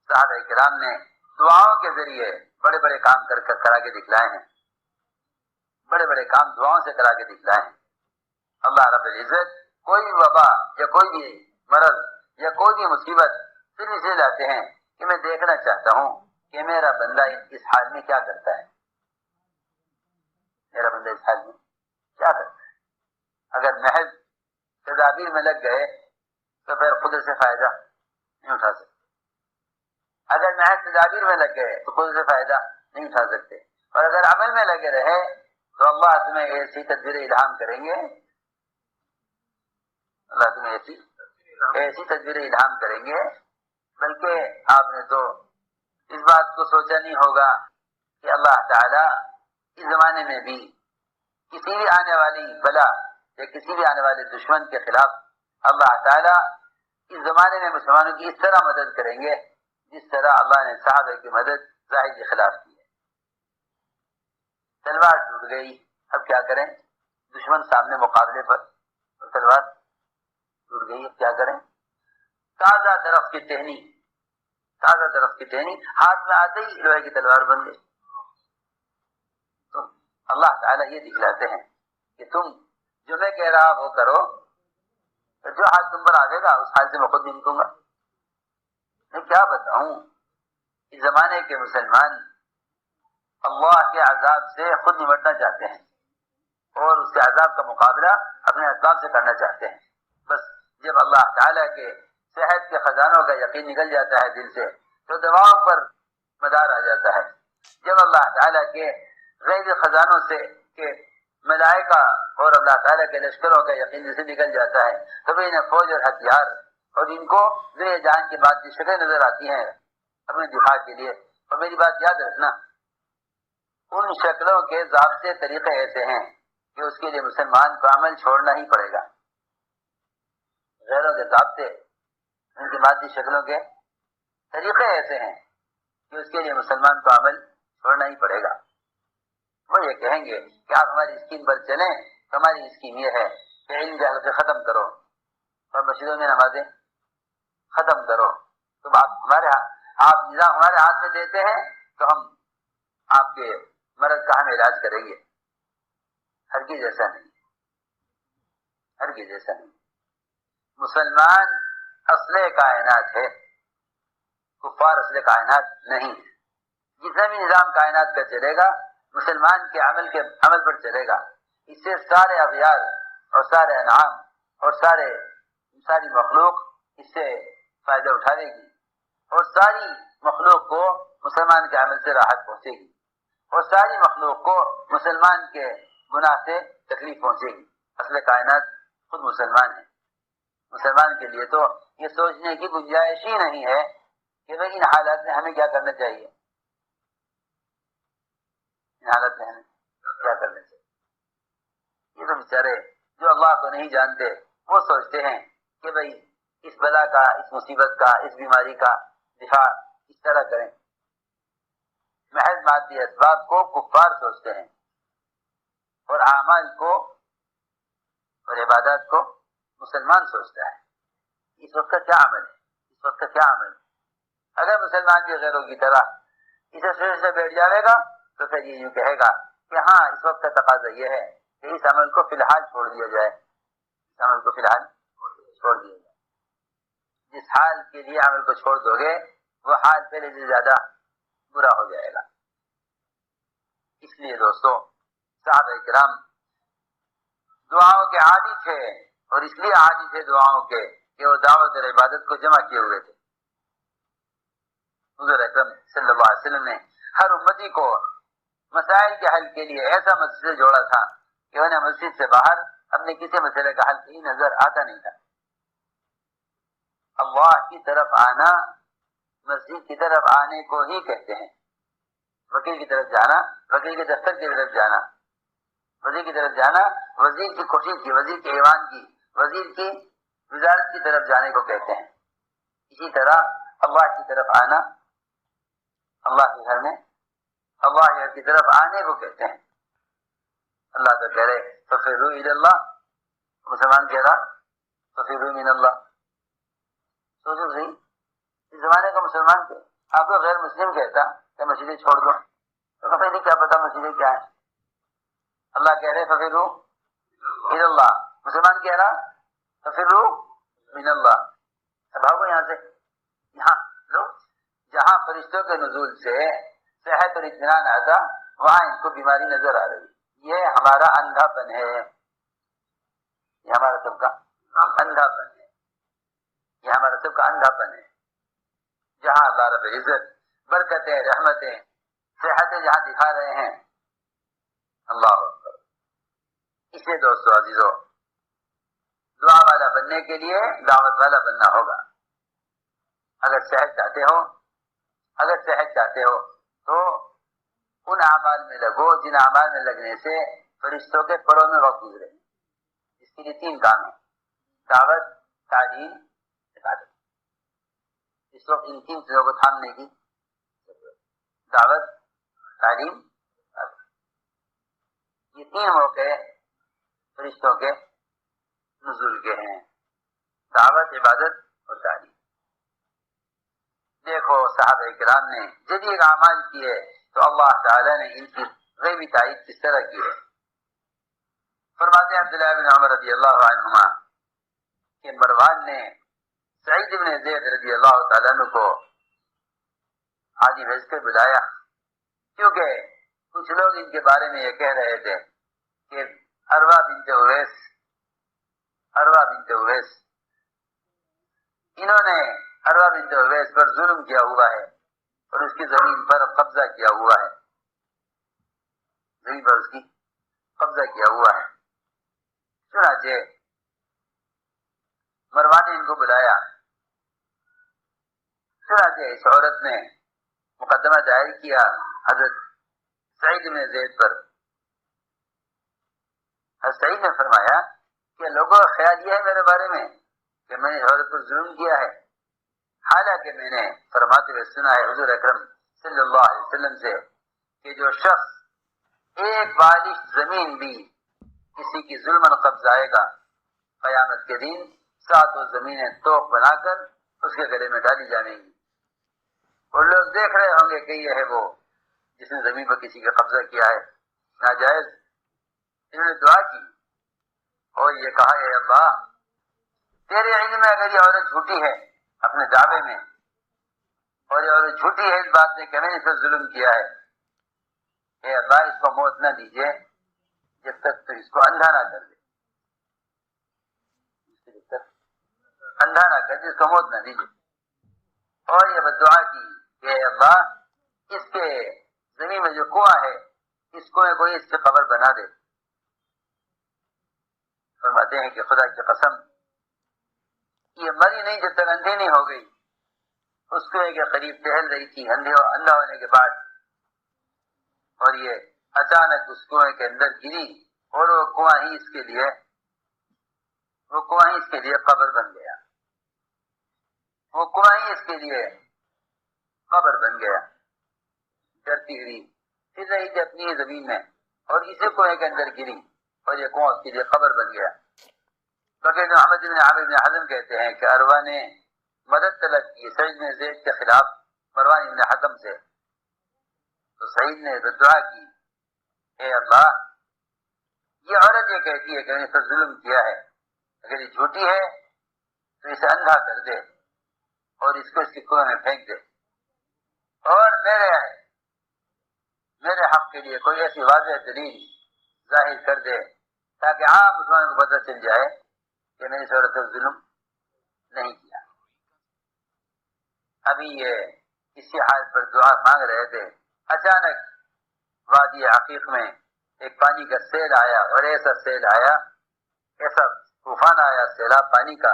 صحابہ کرام نے دعاؤں کے ذریعے بڑے بڑے کام کرا کے دکھلائے ہیں، بڑے بڑے کام دعاؤں سے کرا کے دکھلائے ہیں۔ اللہ رب العزت کوئی بھی وبا یا کوئی بھی مرض یا کوئی بھی مصیبت پھر اسے لاتے ہیں کہ میں دیکھنا چاہتا ہوں کہ میرا بندہ اس حال میں کیا کرتا ہے، میرا بندہ اس حال میں کیا کرتا ہے۔ اگر محض تدابیر میں لگ گئے تو پھر خود سے فائدہ نہیں اٹھا سکتے، اگر محض تدابیر میں لگ گئے تو خود سے فائدہ نہیں اٹھا سکتے، اور اگر عمل میں لگے رہے تو اللہ تمہیں ایسی تدبیر الہام کریں گے، اللہ تمہیں ایسی تدبیر الہام کریں گے، بلکہ آپ نے تو اس بات کو سوچا نہیں ہوگا کہ اللہ تعالی اس زمانے میں بھی کسی بھی آنے والی بلا یا کسی بھی آنے والے دشمن کے خلاف اللہ تعالی اس زمانے میں مسلمانوں کی اس طرح مدد کریں گے جس طرح اللہ نے صحابہ کی مدد زاہد کے خلاف کی ہے۔ تلوار ٹوٹ گئی، اب کیا کریں؟ دشمن سامنے مقابلے پر، تلوار ٹوٹ گئی، اب کیا کریں؟ تازہ درخت کی ٹہنی ہاتھ میں آتے ہی لوہے کی تلوار بن گئی۔ تو اللہ تعالیٰ یہ دکھلاتے ہیں کہ تم جو میں کہہ رہا وہ کرو، جو حال تم پر آئے گا اس حال سے میں خود نمٹوں گا۔ میں کیا بتاؤں، اس زمانے کے مسلمان اللہ کے عذاب سے خود نمٹنا چاہتے ہیں اور اس کے عذاب کا مقابلہ اپنے اسباب سے کرنا چاہتے ہیں۔ بس جب اللہ تعالیٰ کے صحت کے خزانوں کا یقین نکل جاتا ہے دل سے تو دواؤں پر مدار آ جاتا ہے۔ جب اللہ تعالیٰ کے غیب خزانوں سے کہ ملائکہ اور اللہ تعالیٰ کے لشکروں کا یقین جسے نکل جاتا ہے تو بھی انہیں فوج اور ہتھیار اور ان کو دنیا جان کی بات کی شکلیں نظر آتی ہیں اپنے دفاع کے لیے۔ اور میری بات یاد رکھنا، ان شکلوں کے ضابطے طریقے ایسے ہیں کہ اس کے لیے مسلمان کو عمل چھوڑنا ہی پڑے گا۔ غیروں کے ضابطے، ان کی مادی شکلوں کے طریقے ایسے ہیں کہ اس کے لیے مسلمان کو عمل چھوڑنا ہی پڑے گا۔ وہ یہ کہیں گے کہ آپ ہماری اسکیم پر چلیں تو ہماری اسکیم یہ ہے کہ علم جہل سے ختم کرو اور مسجدوں میں نمازیں ختم کرو، تو آپ نظام ہمارے ہاتھ میں دیتے ہیں تو ہم آپ کے مرض کا ہم علاج کریں گے۔ ہرگز ایسا نہیں، ہرگز ایسا نہیں۔ مسلمان اصل کائنات ہے، کفار اصل کائنات نہیں ہے۔ جتنا بھی نظام کائنات کا چلے گا مسلمان کے عمل پر چلے گا، اس سے سارے اغیار اور سارے انعام اور ساری مخلوق اس سے فائدہ اٹھاوے گی، اور ساری مخلوق کو مسلمان کے عمل سے راحت پہنچے گی، اور ساری مخلوق کو مسلمان کے گناہ سے تکلیف پہنچے گی۔ اصل کائنات خود مسلمان ہے۔ مسلمان کے لیے تو یہ سوچنے کی گنجائش ہی نہیں ہے کہ بھائی ان حالات میں ہمیں کیا کرنا چاہیے، ان حالات میں ہمیں کیا کرنا چاہیے۔ یہ تو بیچارے جو اللہ کو نہیں جانتے وہ سوچتے ہیں کہ بھائی اس بلا کا، اس مصیبت کا، اس بیماری کا دفاع اس طرح کریں۔ محض مادی اسباب کو کفار سوچتے ہیں اور اعمال کو اور عبادات کو مسلمان سوچتا ہے۔ اس وقت کا کیا عمل ہے، اس وقت کا کیا عمل ہے؟ اگر مسلمان بھی غیروں کی طرح اسے سر سے بیٹھ جائے گا تو پھر یہ یوں کہے گا کہ ہاں اس وقت کا تقاضا یہ ہے کہ اس عمل کو فی الحال چھوڑ دیا جائے، اس عمل کو فی الحال چھوڑ دیا جائے۔ جس حال کے لیے عمل کو چھوڑ دو گے وہ حال پہلے سے زیادہ برا ہو جائے گا۔ اس لیے دوستو، صحابہ کرام دعاؤں کے عادی تھے، اور اس لیے عادی تھے دعاؤں کے کہ وہ دعوت اور عبادت کو جمع کیے ہوئے تھے۔ حضور اکرم صلی اللہ علیہ وسلم نے ہر امتی کو مسائل کے حل کے لیے ایسا مسجد سے جوڑا تھا کہ انہیں مسجد سے باہر اپنے کسی مسئلے کا حل کہیں نظر آتا نہیں تھا۔ اللہ کی طرف آنا مسجد کی طرف آنے کو ہی کہتے ہیں۔ وکیل کی طرف جانا، وکیل کے دفتر کی طرف جانا، وزیر کی طرف جانا، وزیر کی کوشش کی، وزیر کے ایوان کی، وزیر کی وزارت کی طرف جانے کو کہتے ہیں۔ اسی طرح اللہ کی طرف آنا، اللہ کے گھر میں اللہ کی طرف آنے کو کہتے ہیں۔ اللہ تو کہہ رہے ففروا الی اللہ، مسلمان کہہ رہا ففروا من اللہ۔ سوچو صحیح، اس زمانے کا مسلمان آپ کو غیر مسلم کہتا کہ مسجدیں چھوڑ دو، تو کہتے نہیں کیا پتا مسجدیں کیا ہیں. اللہ کہہ رہے ففروا الی اللہ، مسلمان کہہ رہا ففروا من اللہ. بھاگو یہاں سے. یہاں لو جہاں فرشتوں کے نزول سے صحت اور اطمینان آتا وہاں ان کو بیماری نظر آ رہی. یہ ہمارا اندھا پن ہے، یہ ہمارا سب کا اندھا پن ہے، یہ ہمارا سب کا اندھا پن ہے. جہاں اللہ رب العزت برکتیں رحمتیں صحتیں جہاں دکھا رہے ہیں، اللہ اکبر. اسے دوستو عزیزو، دعا والا بننے کے لیے دعوت والا بننا ہوگا. اگر صحت چاہتے ہو، اگر صحت چاہتے ہو تو ان اعمال میں لگو جن اعمال میں لگنے سے فرشتوں کے پروں میں وقت گزرے. اس کے لیے 3 کام ہیں: دعوت، تعلیم، عبادت. اس وقت ان 3 چیزوں کو تھامنے کی دعوت، تعلیم، عبادت. یہ 3 موقع فرشتوں کے نزول کے ہیں: دعوت، عبادت اور تعلیم. دیکھو صحابہ کرام نے جدید اعمال کیے تو اللہ تعالی نے ان کی غیبی تائید کس طرح کی ہے. فرماتے ہیں عبداللہ بن عمر رضی اللہ عنہما کہ مروان نے سعید بن زید رضی اللہ تعالیٰ عنہ کو حاجی بھیج کے بلایا، کیونکہ کچھ لوگ ان کے بارے میں یہ کہہ رہے تھے کہ اروا بنت اویس انہوں نے اروا بنت اویس پر ظلم کیا ہوا ہے اور اس کی زمین پر قبضہ کیا ہوا ہے، زمین پر اس کی قبضہ کیا ہوا ہے. چنانچہ مروان نے ان کو بلایا. چنانچہ اس عورت نے مقدمہ دائر کیا حضرت سعید بن زید پر. حضرت سعید نے فرمایا کہ لوگوں کا خیال یہ ہے میرے بارے میں کہ میں نے عورت پر ظلم کیا ہے، حالانکہ میں نے فرماتے ہوئے سنا ہے حضور اکرم صلی اللہ علیہ وسلم سے کہ جو شخص ایک بالش زمین بھی کسی کی ظلماً قبض آئے گا، قیامت کے دن 7 زمینیں توق بنا کر اس کے گلے میں ڈالی جائیں گی. اور لوگ دیکھ رہے ہوں گے کہ یہ ہے وہ جس نے زمین پر کسی کا قبضہ کیا ہے ناجائز. انہوں نے دعا کی اور یہ کہا اے اللہ تیرے علم میں اگر یہ عورت جھوٹی ہے اپنے دعوے میں، اور یہ عورت جھوٹی ہے اس بات میں کہ میں نے اس پر ظلم کیا ہے، اے اللہ اس کو موت نہ دیجیے جب تک تو اس کو اندھا نہ کر دے، جب تک اندھا نہ کر دے اس کو موت نہ دیجیے. اور یہ بدعا کی کہ اے اللہ اس کے زمین میں جو کنواں ہے اس کنویں کو اس کی قبر بنا دے. فرماتے ہیں کہ خدا کی قسم یہ مری نہیں جب تک اندھی نہیں ہو گئی. اس کنویں کے قریب ٹہل رہی تھی اندھا ہونے کے بعد، اور یہ اچانک اس کنویں کے اندر گری اور وہ کنواں ہی اس کے لیے قبر بن گیا. وہ کنواں ہی اس کے لیے قبر بن گیا. ڈرتی ہوئی پھر رہی تھی اپنی زمین میں اور اسی کنویں کے اندر گری اور یہ کنواں اس کے لیے قبر بن گیا. بقیر محمد بن عامر بن حزم کہتے ہیں کہ اروا نے مدد طلب کی سعید بن زید کے خلاف مروان بن حکم سے، تو سعید نے دعا کی اے اللہ یہ عورت یہ کہتی ہے کہ میں نے اس پر ظلم کیا ہے، اگر یہ جھوٹی ہے تو اسے اندھا کر دے اور اس کو اس کے کنویں میں پھینک دے، اور میرے حق کے لیے کوئی ایسی واضح دلیل ظاہر کر دے تاکہ عام مسلمانوں کو پتہ چل جائے کہ میں نے اس عورت پر ظلم نہیں کیا. ابھی یہ اسی حال پر دعا مانگ رہے تھے، اچانک وادی عقیق میں ایک پانی کا سیل آیا، اور ایسا سیل آیا، ایسا طوفان آیا سیلاب پانی کا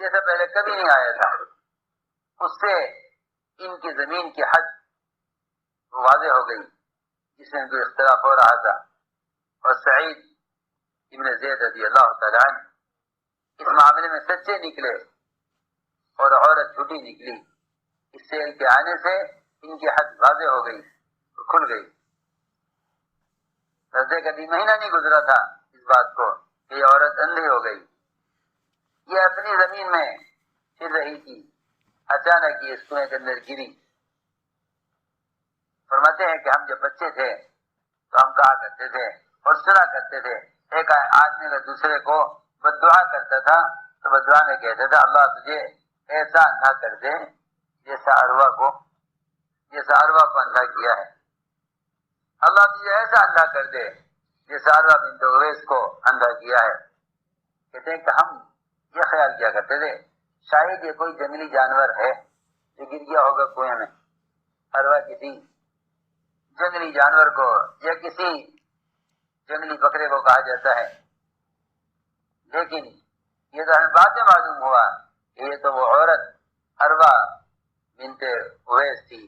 جیسا پہلے کبھی نہیں آیا تھا. اس سے ان کی زمین کی حد واضح ہو گئی جس میں کوئی اختلاف ہو رہا تھا. اور سعید ابن زید رضی اللہ تعالیٰ عنہ اس معاملے میں سچے نکلے اور عورت جھوٹی نکلی. اس سیل کے آنے سے ان کی حد واضح ہو گئی، کھل گئی. رضے کا بھی مہینہ نہیں گزرا تھا اس بات کو کہ یہ عورت اندھی ہو گئی. یہ اپنی زمین میں پھر رہی تھی، اچانک یہ اس کنویں کے اندر گری فرماتے ہیں کہ ہم جب بچے تھے تو ہم کہا کرتے تھے اور سنا کرتے تھے، ایک آدمی اگر دوسرے کو بددعا کرتا تھا تو بددعا میں کہتا تھا اللہ تجھے ایسا اندھا کر دے جیسا اروا کو اندھا کیا ہے، اللہ تجھے ایسا اندھا کر دے جیسا اروا بنت اویس کو اندھا کیا ہے۔ کہتے ہیں کہ ہم یہ خیال کیا کرتے تھے شاید یہ کوئی جنگلی جانور ہے جو گر گیا ہوگا کنویں میں، اروا کسی جنگلی جانور کو یا کسی جنگلی بکرے کو کہا جاتا ہے، لیکن یہ تو ہمیں بعد میں معلوم ہوا کہ یہ تو وہ عورت اروا بنت اویس تھی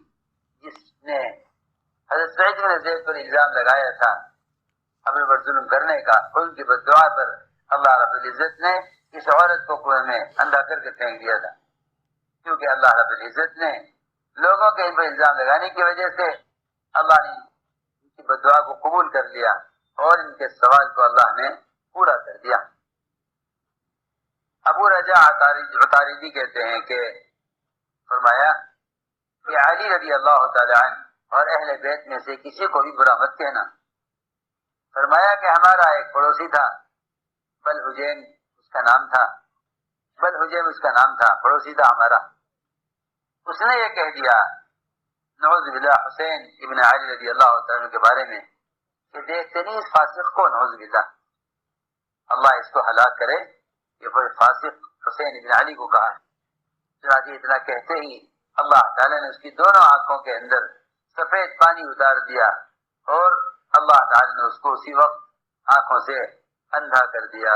جس نے حضرت سعید بن زید پر الزام لگایا تھا اپنے پر ظلم کرنے کا۔ ان کی بددعا پر اللہ رب العزت نے اس عورت کو کنویں میں اندھا کر کے پھینک دیا تھا، کیونکہ اللہ رب العزت نے لوگوں کے ان پر الزام لگانے کی وجہ سے اللہ نے ان کی بددعا کو قبول کر لیا اور ان کے سوال کو اللہ نے پورا کر دیا۔ ابو رجاء عطاردی کہتے ہیں کہ فرمایا کہ علی رضی اللہ تعالی عنہ اور اہل بیت میں سے کسی کو بھی برا مت کہنا۔ فرمایا کہ ہمارا ایک پڑوسی تھا بلحجیم اس کا نام تھا، پڑوسی تھا ہمارا، اس نے یہ کہہ دیا نعوذ باللہ حسین ابن علی رضی اللہ تعالیٰ کے بارے میں کہ دیکھتے نہیں اس فاسق کو، نعوذ باللہ اللہ اس کو ہلاک کرے، یہ کوئی فاسق حسین ابن علی کو کہا۔ چنانچہ اتنا کہتے ہی اللہ تعالیٰ نے اس کی دونوں آنکھوں کے اندر سفید پانی اتار دیا اور اللہ تعالیٰ نے اس کو اسی وقت آنکھوں سے اندھا کر دیا۔